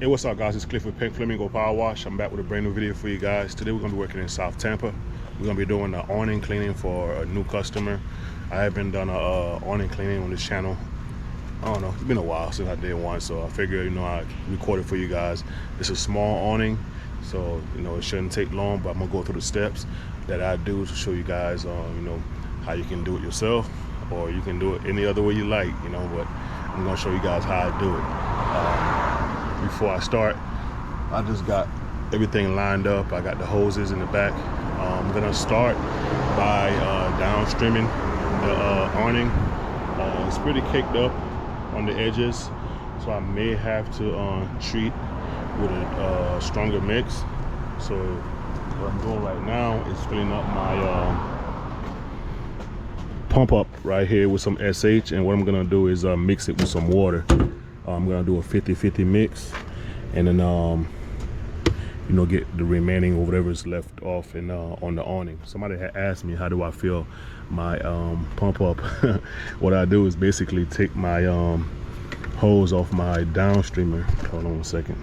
Hey, what's up guys, it's Cliff with Pinkflamingopowerwash. I'm back with a brand new video for you guys. Today we're going to be working in South Tampa. We're going to be doing the awning cleaning for a new customer. I haven't done a awning cleaning on this channel. I don't know, it's been a while since I did one, so I figured, I record it for you guys. It's a small awning, so it shouldn't take long, but I'm going to go through the steps that I do to show you guys how you can do it yourself, or you can do it any other way you like, but I'm going to show you guys how I do it. Before I start, I just got everything lined up. I got the hoses in the back. I'm gonna start by downstreaming the awning. It's pretty caked up on the edges, so I may have to treat with a stronger mix. So what I'm doing right now is filling up my pump up right here with some SH, and what I'm gonna do is mix it with some water. I'm gonna do a 50-50 mix, and then get the remaining or whatever is left off and on the awning. Somebody had asked me how do I fill my pump up. What I do is basically take my hose off my downstreamer. Hold on a second.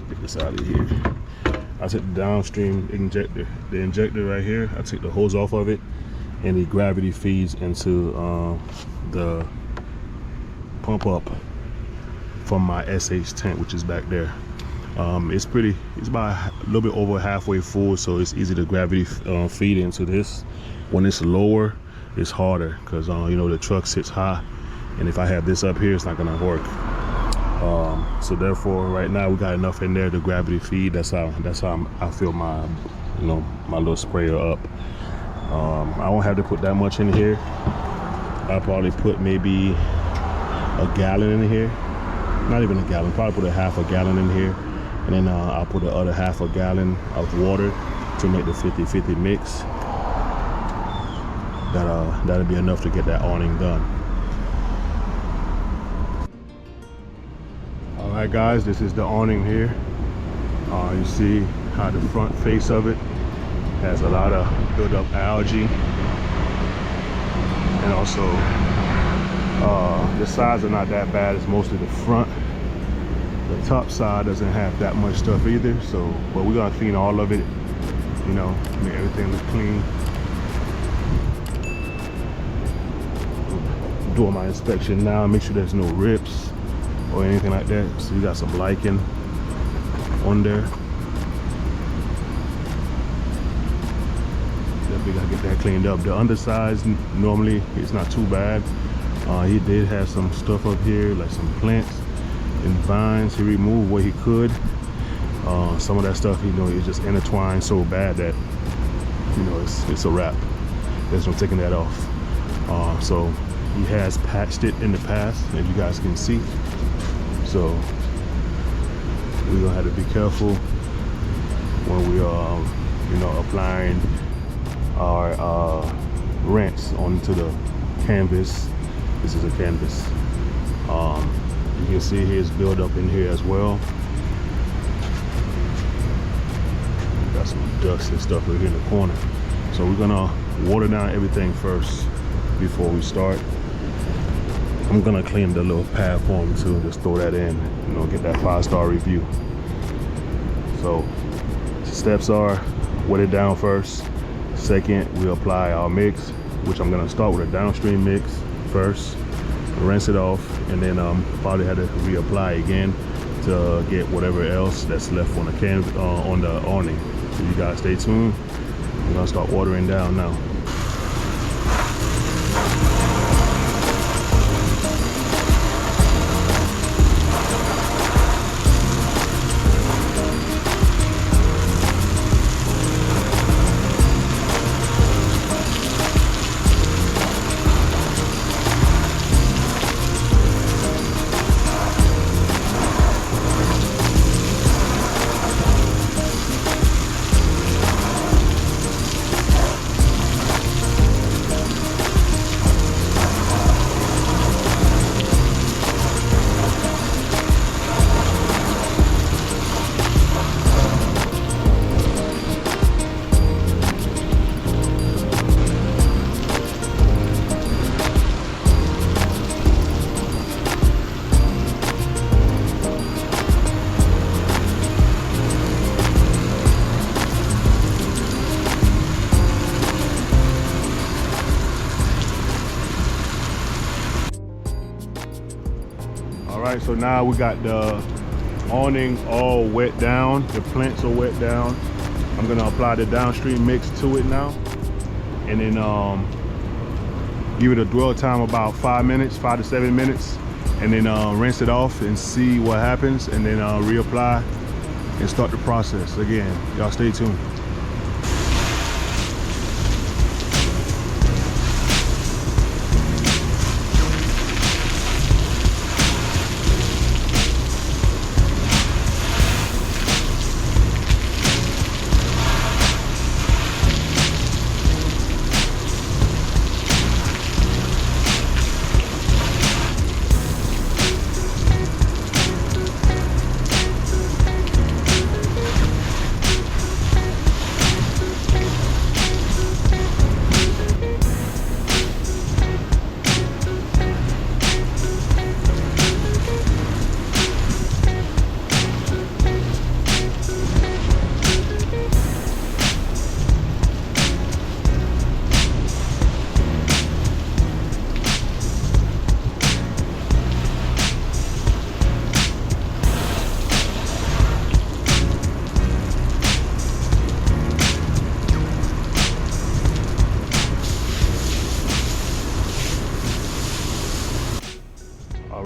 Get this out of here. I take the downstream injector, the injector right here. I take the hose off of it, and the gravity feeds into the pump up from my SH tank, which is back there. It's about a little bit over halfway full, so it's easy to gravity feed into this. When it's lower, it's harder because the truck sits high, and if I have this up here, it's not gonna work. So therefore, right now we got enough in there to gravity feed. That's how I fill my my little sprayer up. I won't have to put that much in here. I'll probably put maybe a gallon in here. Not even a gallon, probably put a half a gallon in here, and then I'll put the other half a gallon of water to make the 50-50 mix. That'll be enough to get that awning done. All right guys, this is the awning here. You see how the front face of it has a lot of built up algae, and also the sides are not that bad. It's mostly the front. The top side doesn't have that much stuff either, so but we're gonna clean all of it, make everything look clean. Doing my inspection now, make sure there's no rips or anything like that. So you got some lichen on there. Definitely gotta get that cleaned up. The undersides normally it's not too bad. He did have some stuff up here, like some plants and vines. He removed what he could. Some of that stuff, it just intertwined so bad that, it's a wrap. There's no taking that off. So he has patched it in the past, as you guys can see. So we're gonna have to be careful when we are, applying our rinse onto the canvas. This is a canvas. You can see his build up in here as well. Got some dust and stuff right here in the corner. So we're gonna water down everything first before we start. I'm gonna clean the little pad for him too. Just throw that in, get that 5-star review. So steps are wet it down first. Second, we apply our mix, which I'm gonna start with a downstream mix first, rinse it off, and then probably had to reapply again to get whatever else that's left on the on the awning. So you guys stay tuned. I'm gonna start watering down now. right, so now we got the awning all wet down. The plants are wet down. I'm gonna apply the downstream mix to it now, and then give it a dwell time about 5 minutes, 5 to 7 minutes, and then rinse it off and see what happens, and then reapply and start the process again. Y'all stay tuned.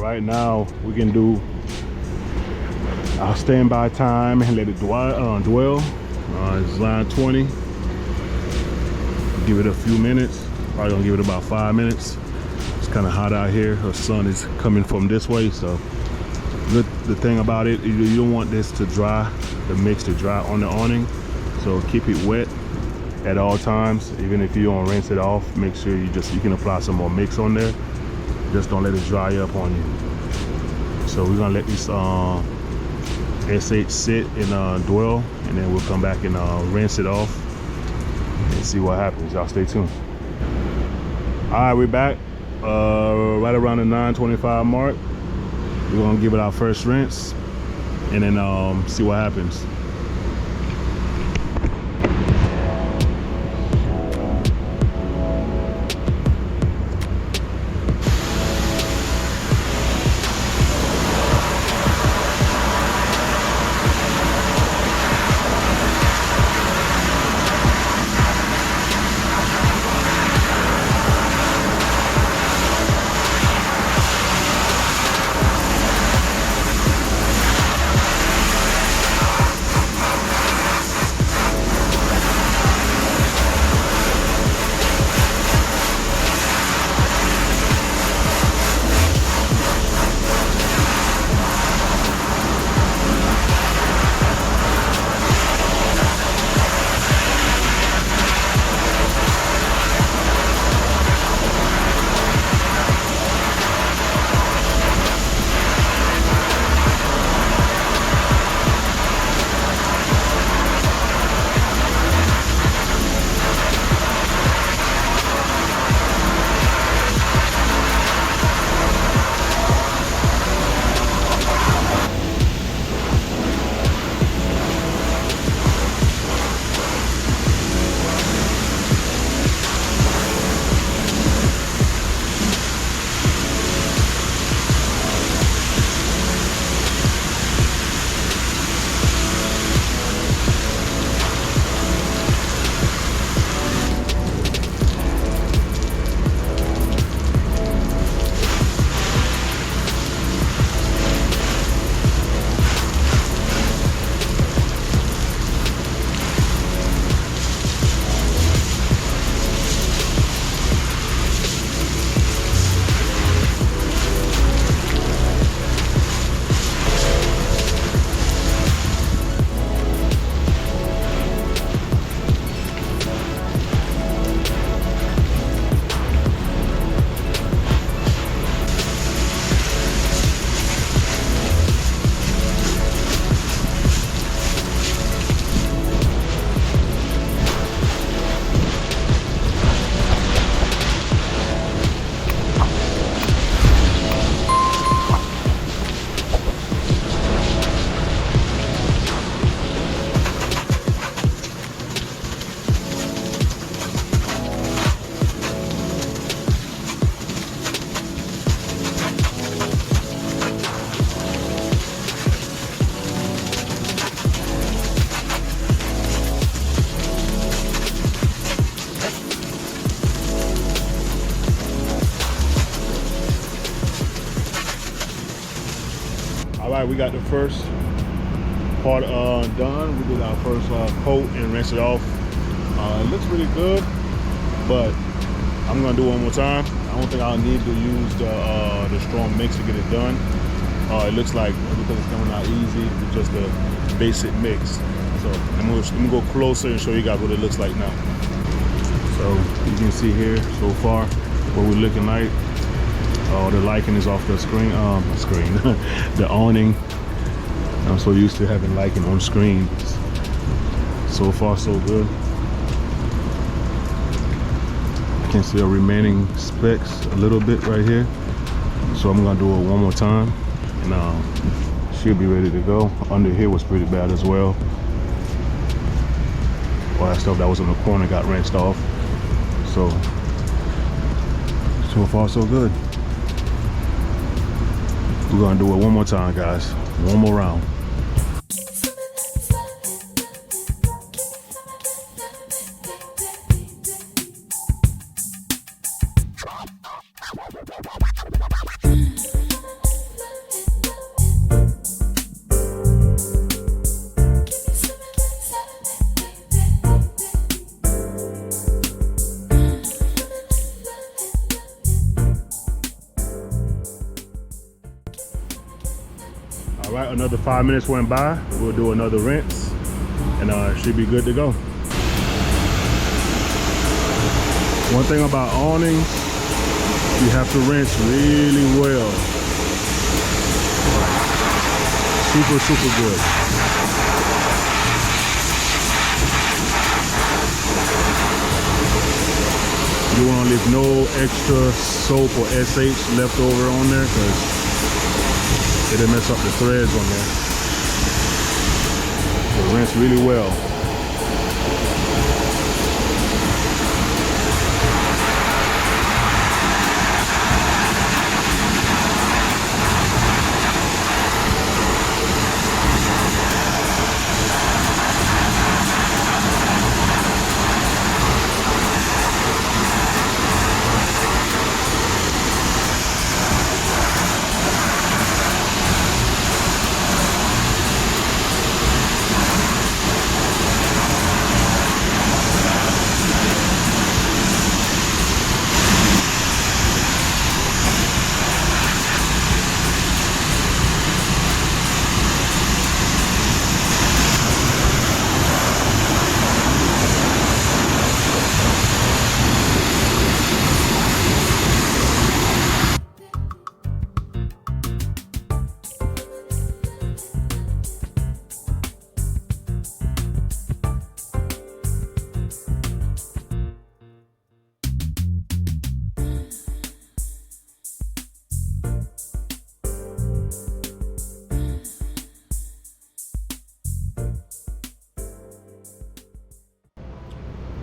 Right now we can do our standby time and let it dwell. It's line 20. Give it a few minutes. Probably gonna give it about 5 minutes. It's kind of hot out here. The sun is coming from this way, so the thing about it, you don't want this to dry, the mix to dry on the awning, so keep it wet at all times. Even if you don't rinse it off, make sure you can apply some more mix on there. Just don't let it dry up on you. So we're gonna let this SH sit and dwell, and then we'll come back and rinse it off and see what happens. Y'all stay tuned. All right, we're back right around the 9:25 mark. We're gonna give it our first rinse and then see what happens. right, we got the first part done. We did our first coat and rinse it off. It looks really good, but I'm gonna do it one more time. I don't think I'll need to use the strong mix to get it done. It looks like, because it's coming out easy, it's just a basic mix. So I'm gonna go closer and show you guys what it looks like now. So you can see here so far what we're looking like. The lichen is off the screen, the awning. I'm so used to having lichen on screen. So far so good. I can see a remaining specks a little bit right here. So I'm gonna do it one more time and should be ready to go. Under here was pretty bad as well. All that stuff that was in the corner got rinsed off. So far so good. We're gonna do it one more time, guys. One more round. All right, another 5 minutes went by. We'll do another rinse and it should be good to go. One thing about awnings, you have to rinse really well. Super, super good. You want to leave no extra soap or SH left over on there, because it'll mess up the threads on there. So rinse really well.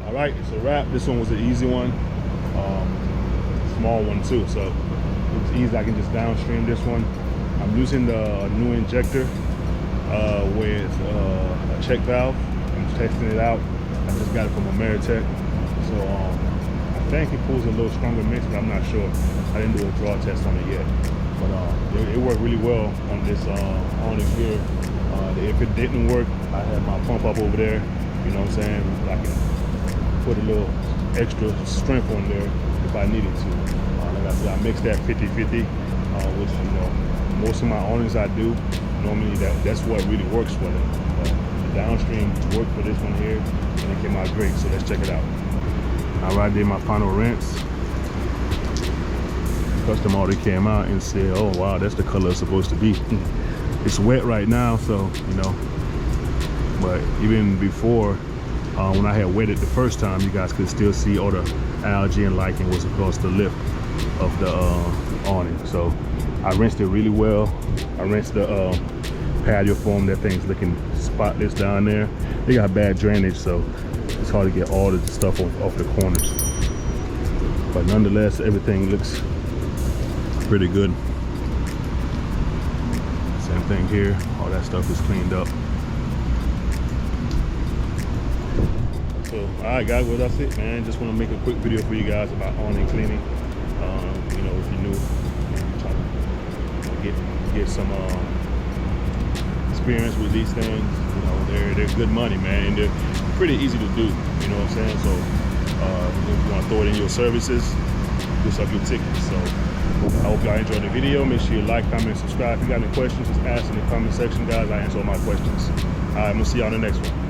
All right, it's a wrap. This one was an easy one, small one too, so it's easy. I can just downstream this one. I'm using the new injector with a check valve. I'm testing it out. I just got it from Ameritech, so I think it pulls a little stronger mix, but I'm not sure. I didn't do a draw test on it yet, but it worked really well on this awning here. If it didn't work, I had my pump up over there. You know what I'm saying? I can put a little extra strength on there if I needed to. Like I said, I mix that 50-50, which, you know, most of my awnings I do. Normally that's what really works for them. The downstream worked for this one here, and it came out great. So let's check it out. All right, I did my final rinse. The customer already came out and said, "Oh wow, that's the color it's supposed to be." It's wet right now, so you know. But even before, when I had wet it the first time, you guys could still see all the algae and lichen was across the lip of the awning. So I rinsed it really well. I rinsed the patio foam. That thing's looking spotless down there. They got bad drainage, so it's hard to get all the stuff off the corners. But nonetheless, everything looks pretty good. Same thing here. All that stuff is cleaned up. So, all right, guys, well, that's it, man. Just want to make a quick video for you guys about awning cleaning. You know, if you're new and you're trying to get some experience with these things, you know, they're good money, man, and they're pretty easy to do. You know what I'm saying? So if you want to throw it in your services, just up your tickets. So I hope y'all enjoyed the video. Make sure you like, comment, subscribe. If you got any questions, just ask in the comment section, guys. I answer all my questions. All right, I'm gonna see y'all in the next one.